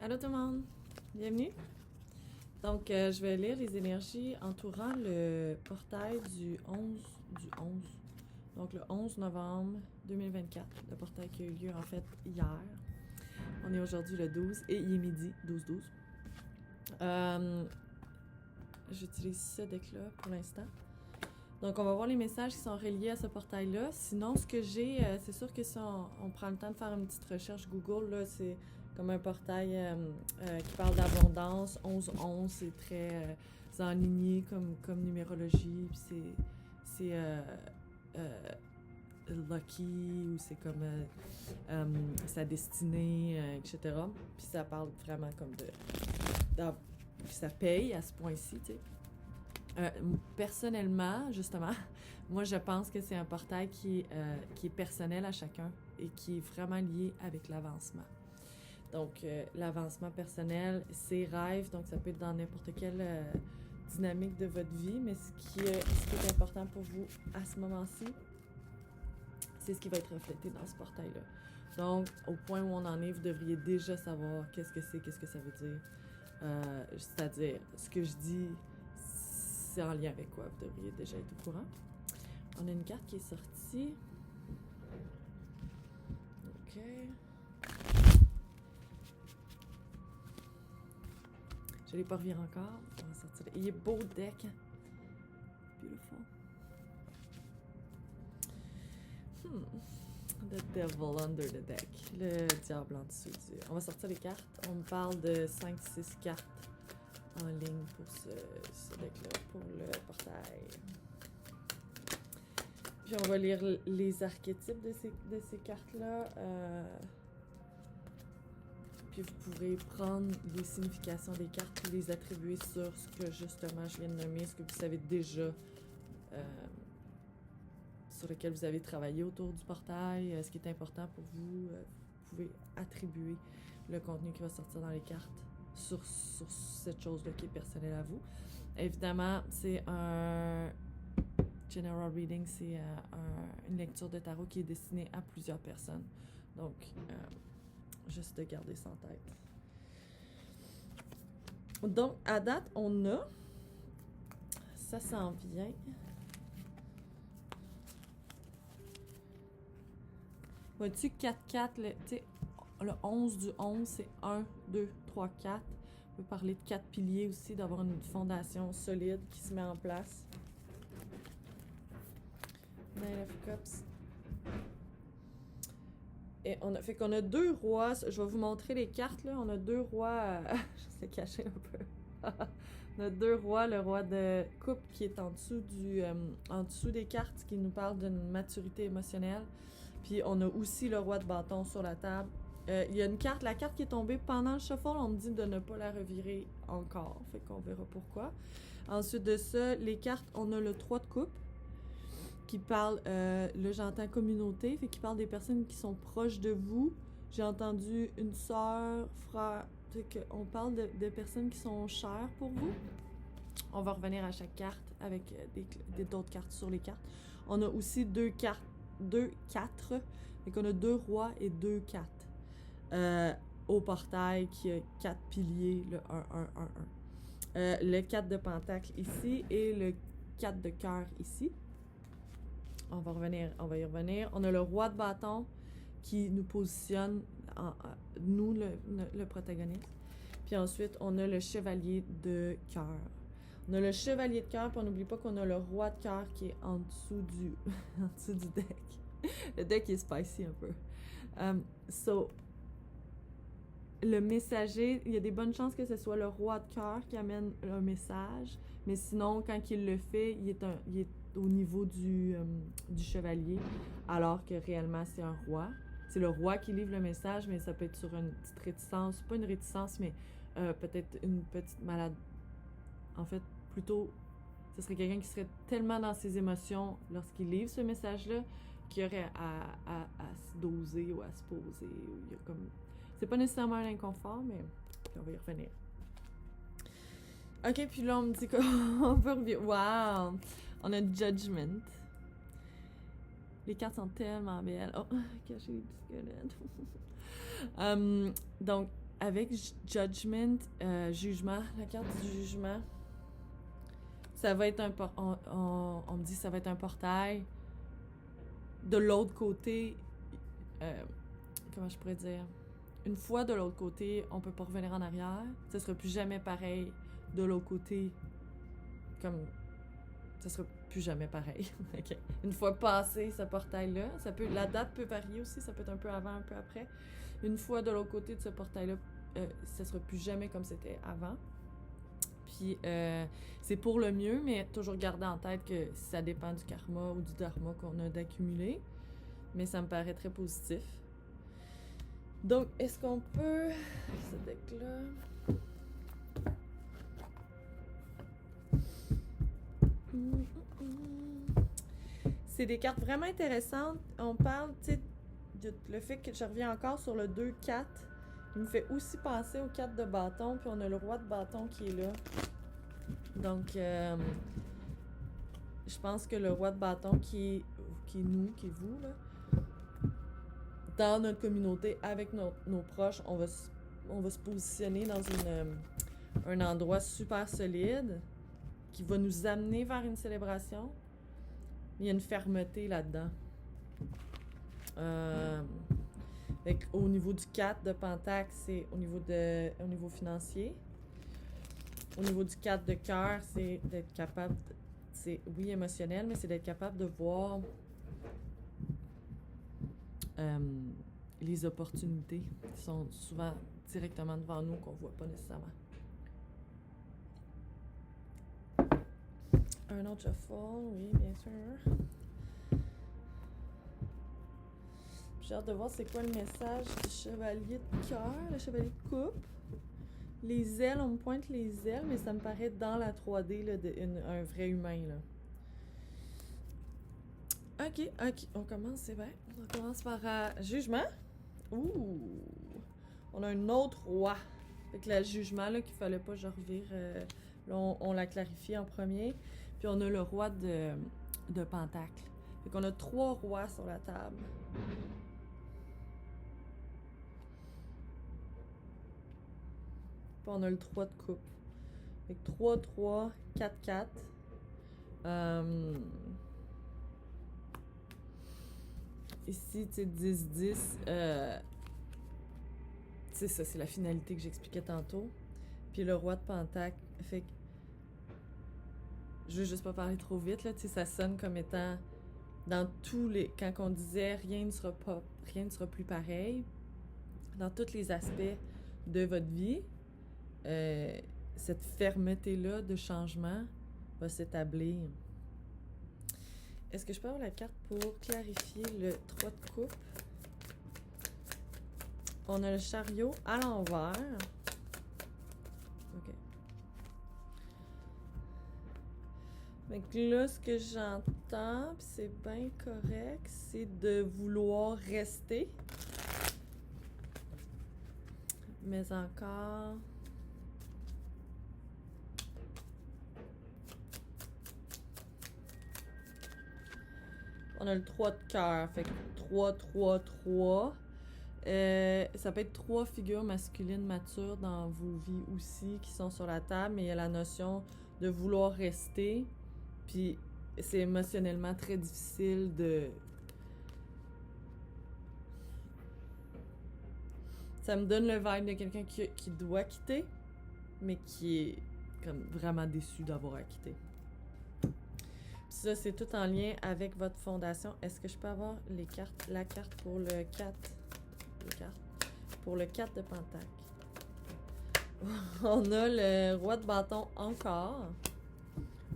Allô tout le monde, bienvenue. Donc, je vais lire les énergies entourant le portail du 11. Donc, le 11 novembre 2024, le portail qui a eu lieu en fait hier. On est aujourd'hui le 12 et il est midi, 12-12. J'utilise ce deck-là pour l'instant. Donc, on va voir les messages qui sont reliés à ce portail-là. Sinon, ce que j'ai, c'est sûr que si on prend le temps de faire une petite recherche Google, là, c'est comme un portail qui parle d'abondance. 11-11, c'est très enligné comme numérologie. Puis c'est lucky ou c'est comme sa destinée, etc. Puis ça parle vraiment comme puis ça paye à ce point-ci, tu sais. Personnellement, justement, moi je pense que c'est un portail qui est personnel à chacun et qui est vraiment lié avec l'avancement. Donc, l'avancement personnel, c'est rêve, donc ça peut être dans n'importe quelle dynamique de votre vie, mais ce qui est important pour vous à ce moment-ci, c'est ce qui va être reflété dans ce portail-là. Donc, au point où on en est, vous devriez déjà savoir qu'est-ce que c'est, qu'est-ce que ça veut dire. C'est-à-dire, ce que je dis, c'est en lien avec quoi? Vous devriez déjà être au courant. On a une carte qui est sortie. OK. Je l'ai pas reviré encore. On va sortir. Il est beau le deck. Beautiful. The devil under the deck. Le diable en dessous du... On va sortir les cartes. On me parle de 5-6 cartes en ligne pour ce deck-là, pour le portail. Puis on va lire les archétypes de ces cartes-là. Puis vous pourrez prendre les significations des cartes et les attribuer sur ce que justement je viens de nommer, ce que vous savez déjà, sur lequel vous avez travaillé autour du portail, ce qui est important pour vous. Vous pouvez attribuer le contenu qui va sortir dans les cartes sur cette chose-là qui est personnelle à vous. Évidemment, c'est un general reading, c'est une lecture de tarot qui est destinée à plusieurs personnes. Donc, juste de garder ça en tête. Donc, à date, on a... Ça s'en vient. Vois-tu 4-4, le 11 du 11, c'est 1, 2, 3, 4. On peut parler de 4 piliers aussi, d'avoir une fondation solide qui se met en place. Nine of Cups. Et fait qu'on a deux rois. Je vais vous montrer les cartes, là. On a deux rois... je sais cacher un peu. On a deux rois. Le roi de coupe qui est en dessous des cartes, qui nous parle d'une maturité émotionnelle. Puis on a aussi le roi de bâton sur la table. Il y a une carte, la carte qui est tombée pendant le shuffle, on me dit de ne pas la revirer encore. Fait qu'on verra pourquoi. Ensuite de ça, les cartes, on a le 3 de coupe qui parle, là j'entends communauté, fait qu'il parle des personnes qui sont proches de vous. J'ai entendu une sœur, frère, fait qu'on parle de personnes qui sont chères pour vous. On va revenir à chaque carte avec d'autres cartes sur les cartes. On a aussi 2 4, fait qu'on a 2 rois et 2 4. Au portail qui a 4 piliers, le 1-1-1-1. Le 4 de pentacle ici et le 4 de cœur ici. On va y revenir. On a le roi de bâton qui nous positionne, nous, le protagoniste. Puis ensuite, on a le chevalier de cœur. On a le chevalier de cœur, puis on n'oublie pas qu'on a le roi de cœur qui est en dessous du deck. Le deck est spicy un peu. Le messager, il y a des bonnes chances que ce soit le roi de cœur qui amène un message, mais sinon, quand il le fait, il est au niveau du chevalier, alors que réellement, c'est un roi. C'est le roi qui livre le message, mais ça peut être sur une petite réticence. Pas une réticence, mais peut-être une petite malade. En fait, plutôt, ce serait quelqu'un qui serait tellement dans ses émotions lorsqu'il livre ce message-là qu'il y aurait à se doser ou à se poser. Il y a comme... C'est pas nécessairement un inconfort, mais on va y revenir. Ok, puis là, on me dit qu'on peut revenir. Wow! On a Judgment. Les cartes sont tellement belles. Oh, caché les biscuits. Donc, avec Judgment, jugement, la carte du jugement, ça va être on me dit que ça va être un portail. De l'autre côté, comment je pourrais dire? Une fois de l'autre côté, on peut pas revenir en arrière. Ça sera plus jamais pareil de l'autre côté. Comme ça sera plus jamais pareil. Okay. Une fois passé ce portail-là, la date peut varier aussi, ça peut être un peu avant, un peu après. Une fois de l'autre côté de ce portail-là, ça sera plus jamais comme c'était avant. Puis c'est pour le mieux, mais toujours garder en tête que ça dépend du karma ou du dharma qu'on a d'accumuler. Mais ça me paraît très positif. Donc, est-ce qu'on peut... ce deck-là... C'est des cartes vraiment intéressantes. On parle, tu sais, le fait que je reviens encore sur le 2-4. Il me fait aussi penser au 4 de bâton, puis on a le roi de bâton qui est là. Donc, je pense que le roi de bâton qui est nous, qui est vous, là, dans notre communauté, avec nos proches, on va se positionner dans un endroit super solide qui va nous amener vers une célébration. Il y a une fermeté là-dedans. Au niveau du 4 de Pentacle, c'est au niveau financier. Au niveau du 4 de cœur, c'est d'être capable, c'est oui émotionnel, mais c'est d'être capable de voir les opportunités qui sont souvent directement devant nous, qu'on voit pas nécessairement. Un autre shuffle, oui, bien sûr. J'ai hâte de voir c'est quoi le message du chevalier de cœur, le chevalier de coupe. Les ailes, on me pointe les ailes, mais ça me paraît dans la 3D là, un vrai humain. Là. Ok, on commence, c'est vrai. On commence par jugement. Ouh! On a un autre roi. Fait que le jugement, là, qu'il fallait pas que je revire, là, on l'a clarifié en premier. Puis on a le roi de Pentacle. Fait qu'on a 3 rois sur la table. Puis on a le 3 de coupe. Fait que 3, 3, 4, 4. Ici, tu sais, 10, 10. C'est ça, c'est la finalité que j'expliquais tantôt. Puis le roi de Pentacle. Fait que je veux juste pas parler trop vite, là, tu sais, ça sonne comme étant dans tous les... Quand on disait rien ne sera plus pareil, dans tous les aspects de votre vie, cette fermeté-là de changement va s'établir. Est-ce que je peux avoir la carte pour clarifier le 3 de coupe? On a le chariot à l'envers. OK. Fait que là, ce que j'entends, pis c'est bien correct, c'est de vouloir rester. Mais encore... On a le 3 de cœur, fait que 3, 3, 3. Ça peut être 3 figures masculines matures dans vos vies aussi qui sont sur la table, mais il y a la notion de vouloir rester. Puis c'est émotionnellement très difficile de... Ça me donne le vibe de quelqu'un qui doit quitter, mais qui est comme vraiment déçu d'avoir à quitter. Ça, c'est tout en lien avec votre fondation. Est-ce que je peux avoir la carte pour le 4? Pour le 4 de Pentacle. On a le roi de bâton encore.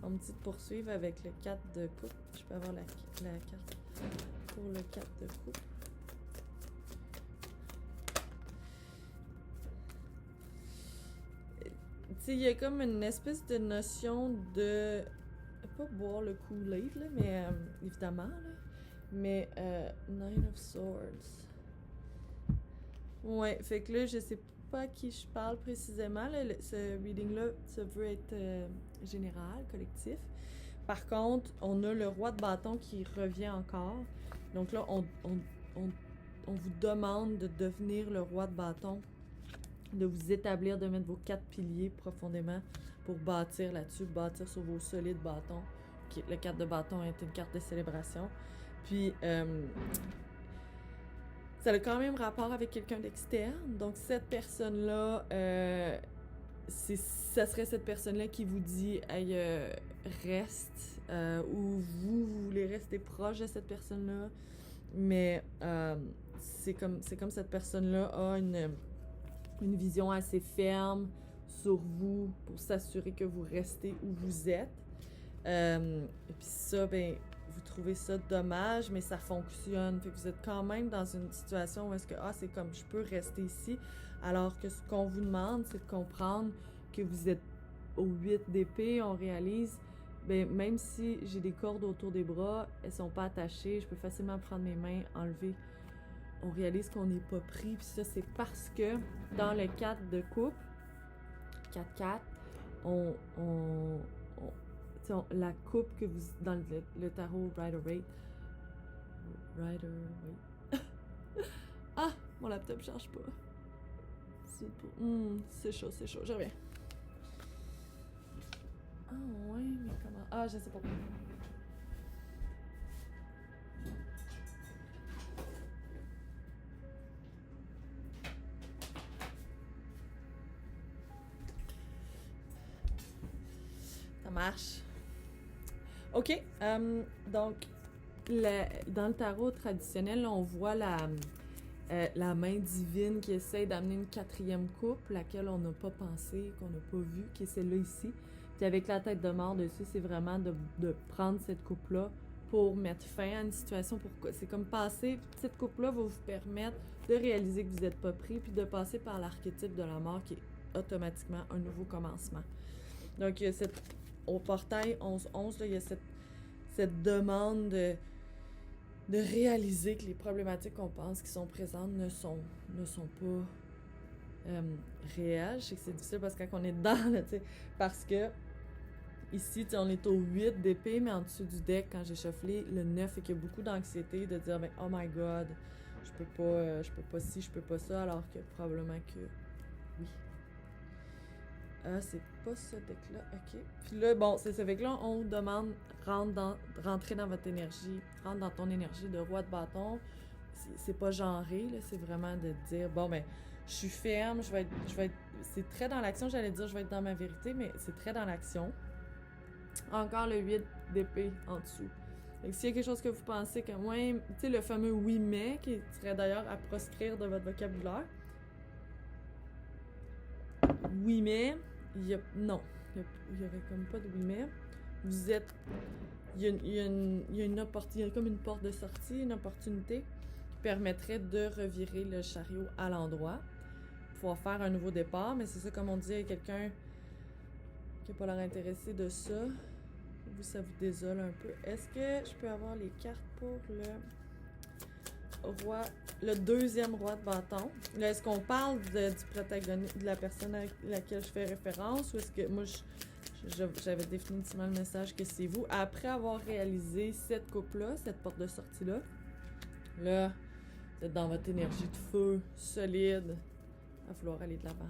On me dit de poursuivre avec le 4 de coupe. Je peux avoir la carte pour le 4 de coupe. Tu sais, il y a comme une espèce de notion de... Pas boire le Kool-Aid, là, mais évidemment, là. Mais Nine of Swords. Ouais, fait que là, je sais pas à qui je parle précisément. Là, ce reading-là, ça veut être général, collectif. Par contre, on a le roi de bâton qui revient encore. Donc là, on vous demande de devenir le roi de bâton de vous établir, de mettre vos 4 piliers profondément pour bâtir là-dessus, bâtir sur vos solides bâtons. Le 4 de bâton est une carte de célébration. Puis, ça a quand même rapport avec quelqu'un d'externe. Donc, cette personne-là, ça serait cette personne-là qui vous dit « Hey, reste ou vous voulez rester proche de cette personne-là. Mais c'est comme cette personne-là a une vision assez ferme sur vous pour s'assurer que vous restez où vous êtes. Et puis ça, ben, vous trouvez ça dommage, mais ça fonctionne. Fait que vous êtes quand même dans une situation où est-ce que, c'est comme je peux rester ici, alors que ce qu'on vous demande, c'est de comprendre que vous êtes au 8 d'épée, on réalise, ben, même si j'ai des cordes autour des bras, elles sont pas attachées, je peux facilement prendre mes mains, enlever. On réalise qu'on n'est pas pris, puis ça, c'est parce que dans le 4 de coupe, 4-4, la coupe que vous, dans le tarot Rider-Waite, mon laptop ne charge pas. C'est chaud, je reviens. Ouais, mais comment? Je sais pas. Ça marche. OK. Donc, dans le tarot traditionnel, là, on voit la main divine qui essaie d'amener une 4e coupe, laquelle on n'a pas pensé, qu'on n'a pas vue, qui est celle-là ici. Puis avec la tête de mort dessus, c'est vraiment de prendre cette coupe-là pour mettre fin à une situation. C'est comme passer, cette coupe-là va vous permettre de réaliser que vous n'êtes pas pris, puis de passer par l'archétype de la mort qui est automatiquement un nouveau commencement. Donc, au portail 11-11, il y a cette demande de réaliser que les problématiques qu'on pense qui sont présentes ne sont pas réelles. Je sais que c'est difficile parce que quand on est dedans, là, parce que ici, on est au 8 d'épée, mais en dessous du deck, quand j'ai shufflé le 9, et qu'il y a beaucoup d'anxiété de dire « Oh my God, je peux pas ci, je peux pas ça », alors que probablement que oui. C'est pas ce deck-là, ok. Puis là, bon, c'est ce deck-là, on vous demande rentrer dans votre énergie, rentre dans ton énergie de roi de bâton. C'est pas genré, là, c'est vraiment de dire, bon, ben, je suis ferme, je vais être, c'est très dans l'action, j'allais dire, je vais être dans ma vérité, mais c'est très dans l'action. Encore le 8 d'épée en dessous. Donc, s'il y a quelque chose que vous pensez que, ouais, tu sais, le fameux oui, mais, qui serait d'ailleurs à proscrire de votre vocabulaire. Oui, mais. Il y aurait comme pas de oui mais. Vous êtes, il y a comme une porte de sortie, une opportunité qui permettrait de revirer le chariot à l'endroit, pouvoir faire un nouveau départ, mais c'est ça, comme on dit à quelqu'un qui n'a pas l'air intéressé de ça, ça vous désole un peu. Est-ce que je peux avoir les cartes pour le 2e roi de bâton? Là, est-ce qu'on parle du protagoniste, de la personne à laquelle je fais référence, ou est-ce que moi, j'avais définitivement le message que c'est vous? Après avoir réalisé cette coupe-là, cette porte de sortie-là, là, vous êtes dans votre énergie de feu, solide. Il va falloir aller de l'avant.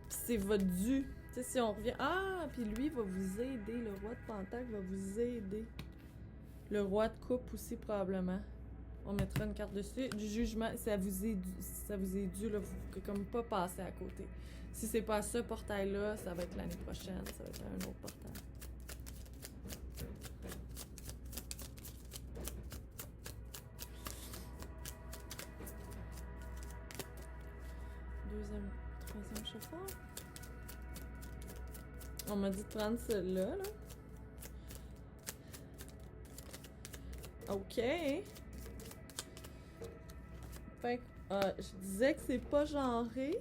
C'est votre dû. Tu sais, si on revient... puis lui va vous aider. Le roi de Pentacle va vous aider. Le roi de coupe aussi, probablement. On mettra une carte dessus. Du jugement, ça vous est dû, là. Vous ne pouvez comme pas passer à côté. Si c'est pas ce portail-là, ça va être l'année prochaine. Ça va être un autre portail. Troisième chauffeur. On m'a dit de prendre celle-là, là. OK. Fait que, je disais que c'est pas genré.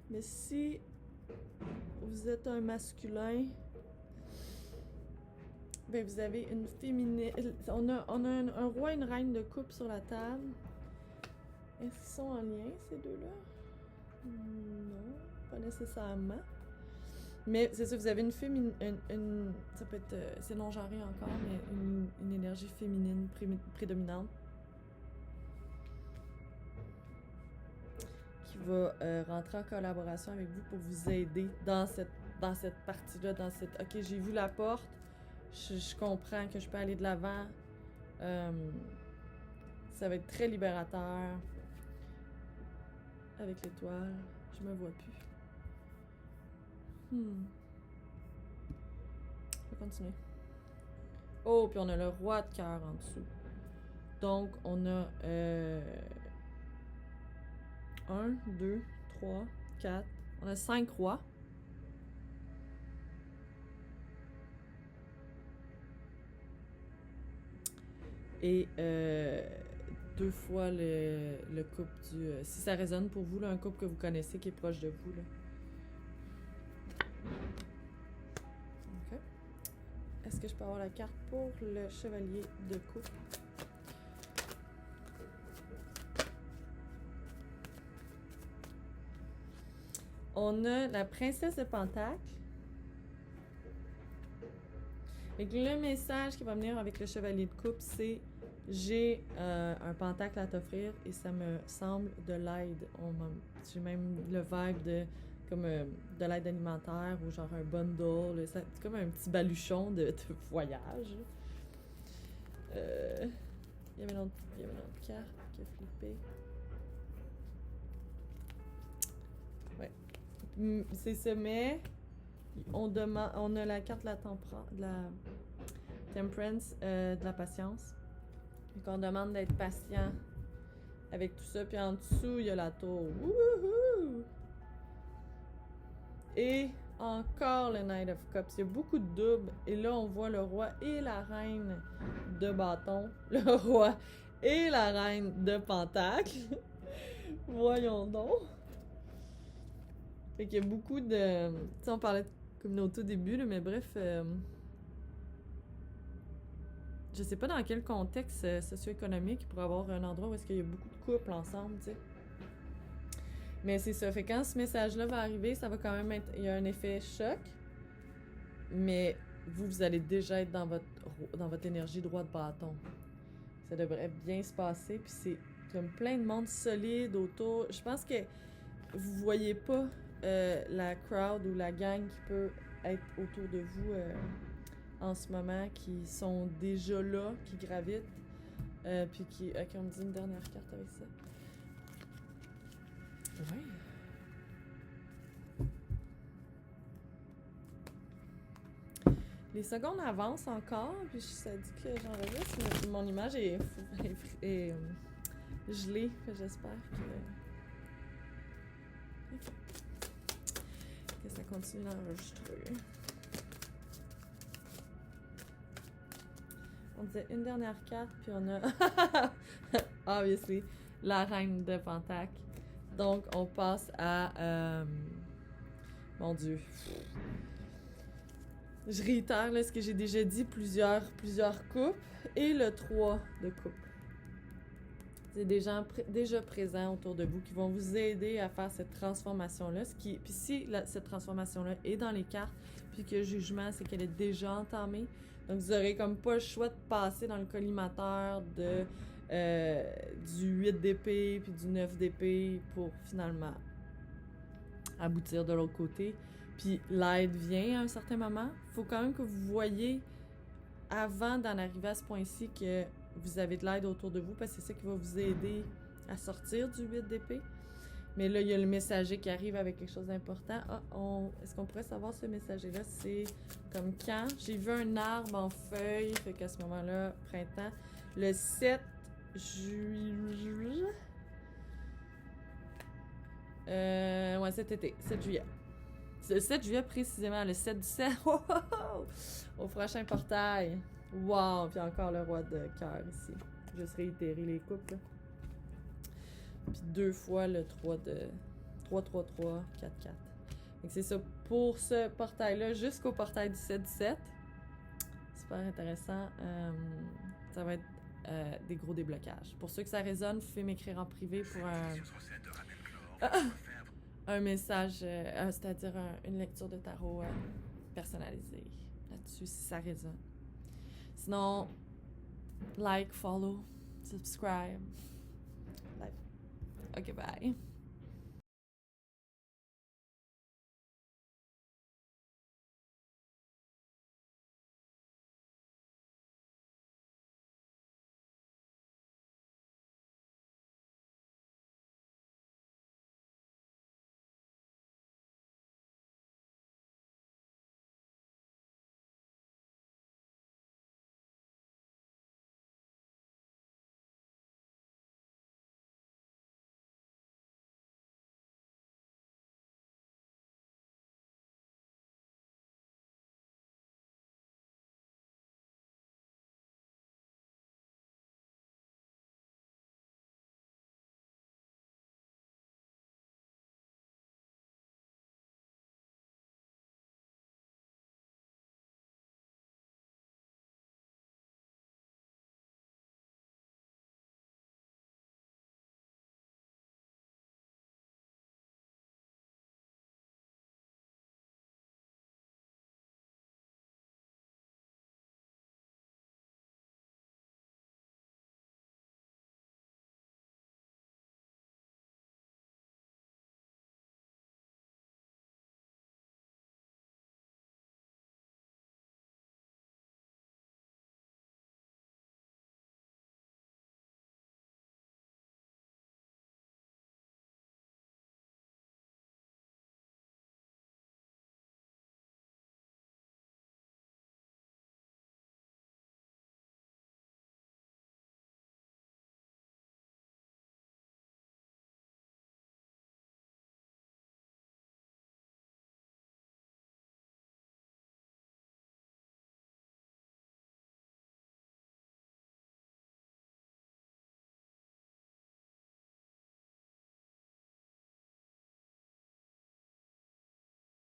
Mais si vous êtes un masculin, ben vous avez une féminine. On a un roi et une reine de coupe sur la table. Est-ce qu'ils sont en lien, ces deux-là? Non, pas nécessairement. Mais c'est ça, vous avez une féminine, ça peut être, c'est non-genré encore, mais une énergie féminine prédominante. qui va rentrer en collaboration avec vous pour vous aider dans cette partie-là, OK, j'ai vu la porte, je comprends que je peux aller de l'avant. Ça va être très libérateur. Avec l'étoile, je me vois plus. Je vais continuer. Oh, puis on a le roi de cœur en dessous. Donc, on a 1, 2, 3, 4. On a 5 rois. Et 2 fois le couple du... si ça résonne pour vous, là, un couple que vous connaissez qui est proche de vous. Là. OK. Est-ce que je peux avoir la carte pour le chevalier de coupe? On a la princesse de Pentacle. Et le message qui va venir avec le chevalier de coupe, c'est j'ai un pentacle à t'offrir et ça me semble de l'aide. J'ai même le vibe de comme de l'aide alimentaire ou genre un bundle. C'est comme un petit baluchon de voyage. Il y avait une autre carte qui a flippé. Ouais. C'est ça, mais on a la carte de la temperance, de la patience. Donc on demande d'être patient avec tout ça. Puis en dessous, il y a la tour. Wouhou! Et encore le Knight of Cups. Il y a beaucoup de doubles. Et là, on voit le roi et la reine de bâton. Le roi et la reine de pentacle. Voyons donc. Fait qu'il y a beaucoup de... Tu sais, on parlait de communauté au début, là, mais bref... je sais pas dans quel contexte socio-économique il pourrait y avoir un endroit où est-ce qu'il y a beaucoup de couples ensemble, tu sais. Mais c'est ça. Fait que quand ce message-là va arriver, ça va quand même être... Il y a un effet choc, mais vous allez déjà être dans votre énergie droit de bâton. Ça devrait bien se passer, puis c'est comme plein de monde solide autour. Je pense que vous voyez pas la crowd ou la gang qui peut être autour de vous en ce moment, qui sont déjà là, qui gravitent, puis qui... Ok, on me dit une dernière carte avec ça. Ouais. Les secondes avancent encore, puis ça dit que j'enregistre, mais mon image est gelée, j'espère que... Okay. Que ça continue d'enregistrer. On disait une dernière carte, puis on a... Obviously, la reine de Pentacle. Donc, on passe à... Mon Dieu. Je réitère là, ce que j'ai déjà dit, plusieurs coupes. Et le 3 de coupe. C'est des gens déjà présents autour de vous qui vont vous aider à faire cette transformation-là. Puis si cette transformation-là est dans les cartes, puis que le jugement, c'est qu'elle est déjà entamée, donc vous aurez comme pas le choix de passer dans le collimateur du 8 d'épée puis du 9 d'épée pour finalement aboutir de l'autre côté. Puis l'aide vient à un certain moment. Faut quand même que vous voyez avant d'en arriver à ce point-ci que vous avez de l'aide autour de vous, parce que c'est ça qui va vous aider à sortir du 8 d'épée. Mais là, il y a le messager qui arrive avec quelque chose d'important. Est-ce qu'on pourrait savoir ce messager-là? C'est comme quand? J'ai vu un arbre en feuilles, fait qu'à ce moment-là, printemps. Le 7 juillet. Ouais, cet été, 7 juillet. Le 7 juillet précisément, le 7 du 7. Au prochain portail. Wow! Puis encore le roi de cœur ici. Juste réitérer les coupes, là. Puis 2 fois le 3 de... 3, 3, 3, 4, 4. Donc c'est ça pour ce portail-là, jusqu'au portail du 7 du 7. Super intéressant. Ça va être des gros déblocages. Pour ceux que ça résonne, vous pouvez m'écrire en privé pour un message, c'est-à-dire une lecture de tarot personnalisée là-dessus, si ça résonne. Sinon, like, follow, subscribe. Like. OK, bye.